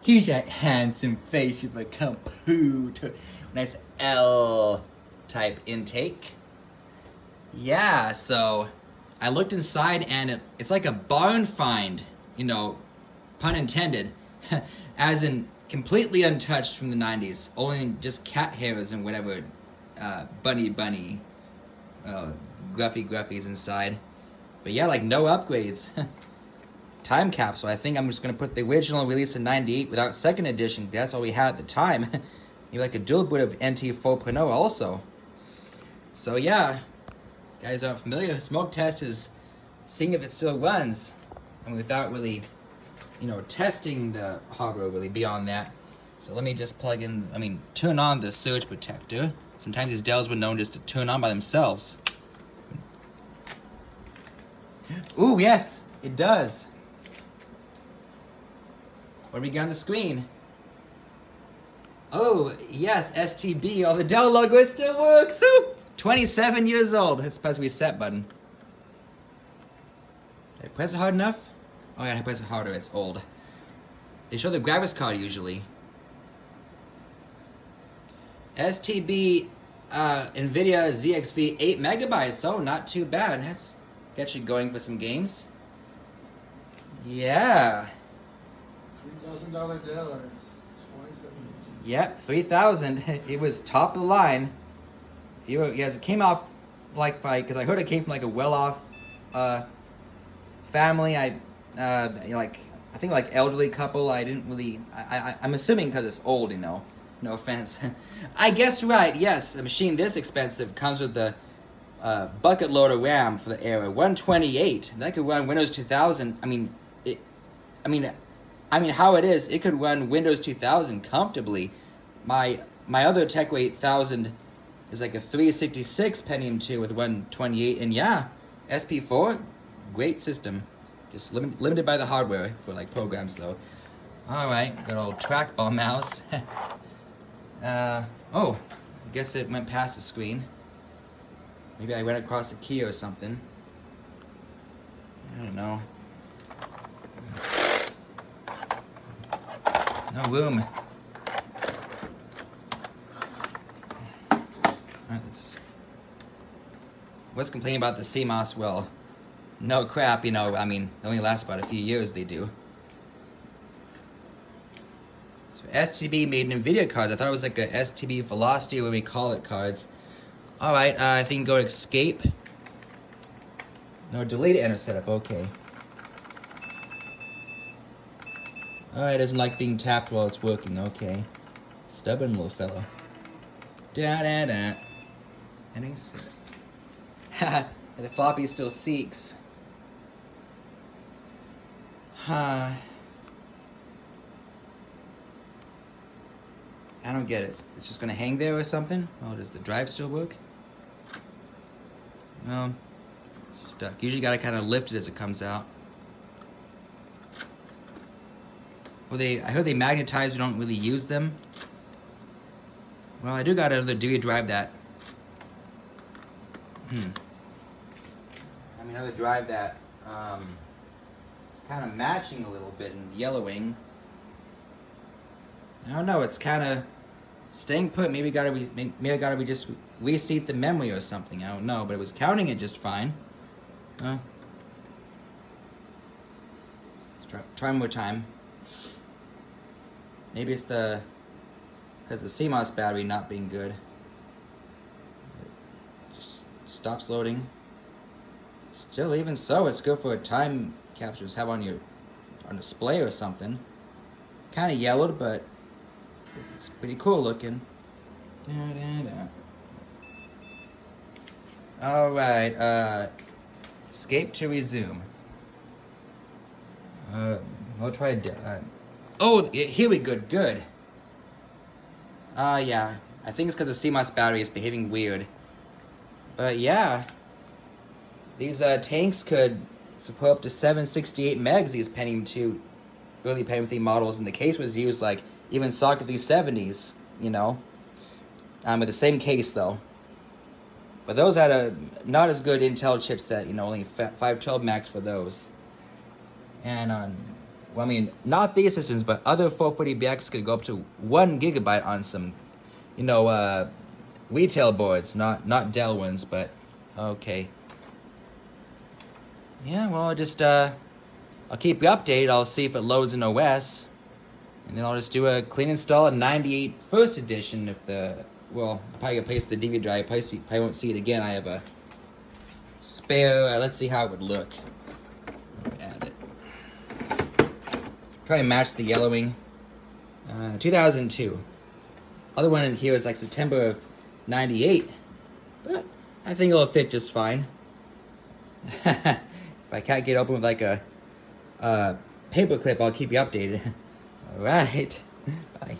Here's that handsome face of a computer. Nice L-type intake. Yeah, so I looked inside and it's like a barn find, you know, pun intended, as in completely untouched from the 90s, only just cat hairs and whatever bunny, gruffies inside. But yeah, like no upgrades. Time capsule. I think I'm just gonna put the original release in '98 without second edition. That's all we had at the time. Maybe like a dual boot of NT 4.0 also. So yeah, guys aren't familiar. Smoke test is seeing if it still runs, and without really, you know, testing the hardware really beyond that. So let me just turn on the surge protector. Sometimes these Dells were known just to turn on by themselves. Ooh, yes, it does. What do we got on the screen? Oh, yes, STB. Oh, the Dell logo, it still works. Ooh, 27 years old. That's supposed to be reset button. Did I press it hard enough? Oh, yeah, I press it harder. It's old. They show the graphics card usually. STB NVIDIA ZXV 8 megabytes. Oh, not too bad. That's got you going for some games. Yeah. $3,000 Dell and it's 27. Yep, 3,000. It was top of the line. Yes, it came off because I heard it came from like a well-off family. I think like elderly couple. I didn't really. I'm assuming because it's old, you know. No offense. I guessed right. Yes, a machine this expensive comes with the bucket loader RAM for the era, 128. That could run Windows 2000. How it is, it could run Windows 2000 comfortably. My other TechWay 8000 is like a 366 Pentium 2 with 128, and yeah, SP4, great system. Just limited by the hardware for like programs though. All right, good old trackball mouse. I guess it went past the screen. Maybe I went across a key or something. I don't know. No room. Alright, what's complaining about the CMOS? Well, no crap, you know, it only lasts about a few years, they do. So STB made NVIDIA cards. I thought it was like a STB Velocity, what we call it, cards. Alright, I think go to escape. No, delete enter setup, okay. Alright, doesn't like being tapped while it's working, okay. Stubborn little fellow. Da-da-da. And he said it. And the floppy still seeks. Huh. I don't get it. It's just gonna hang there or something? Oh, does the drive still work? Well, it's stuck. Usually you gotta kind of lift it as it comes out. Well, I heard they magnetize, we don't really use them. Well, I do got another DV drive that. Another drive that it's kind of matching a little bit and yellowing. I don't know. It's kind of staying put. Maybe I gotta just reseat the memory or something. I don't know, but it was counting it just fine. Let's try one more time. Maybe it's because the CMOS battery not being good. It just stops loading. Still, even so, it's good for a time capsule to have on display or something. Kind of yellowed, but it's pretty cool looking. All right, escape to resume. I'll try. Here we go. Good. Yeah. I think it's because the CMOS battery is behaving weird. But yeah. These tanks could support up to 768 megs, these Pentium 2 early Pentium 3 models, and the case was used like even socket 370s, you know. With the same case though. But those had a not as good Intel chipset, you know, only 512 max for those. And well, I mean, not these systems, but other 440BX could go up to 1 gigabyte on some, you know, retail boards, not Dell ones, but okay. Yeah, well, I'll keep you updated. I'll see if it loads in OS, and then I'll just do a clean install of 98 first edition. If well, I'll probably replace the DVD drive. Probably won't see it again. I have a spare. Let's see how it would look. Add it. Probably match the yellowing. 2002. Other one in here is like September of 98, but I think it'll fit just fine. If I can't get open with like a paper clip, I'll keep you updated. All right. Bye.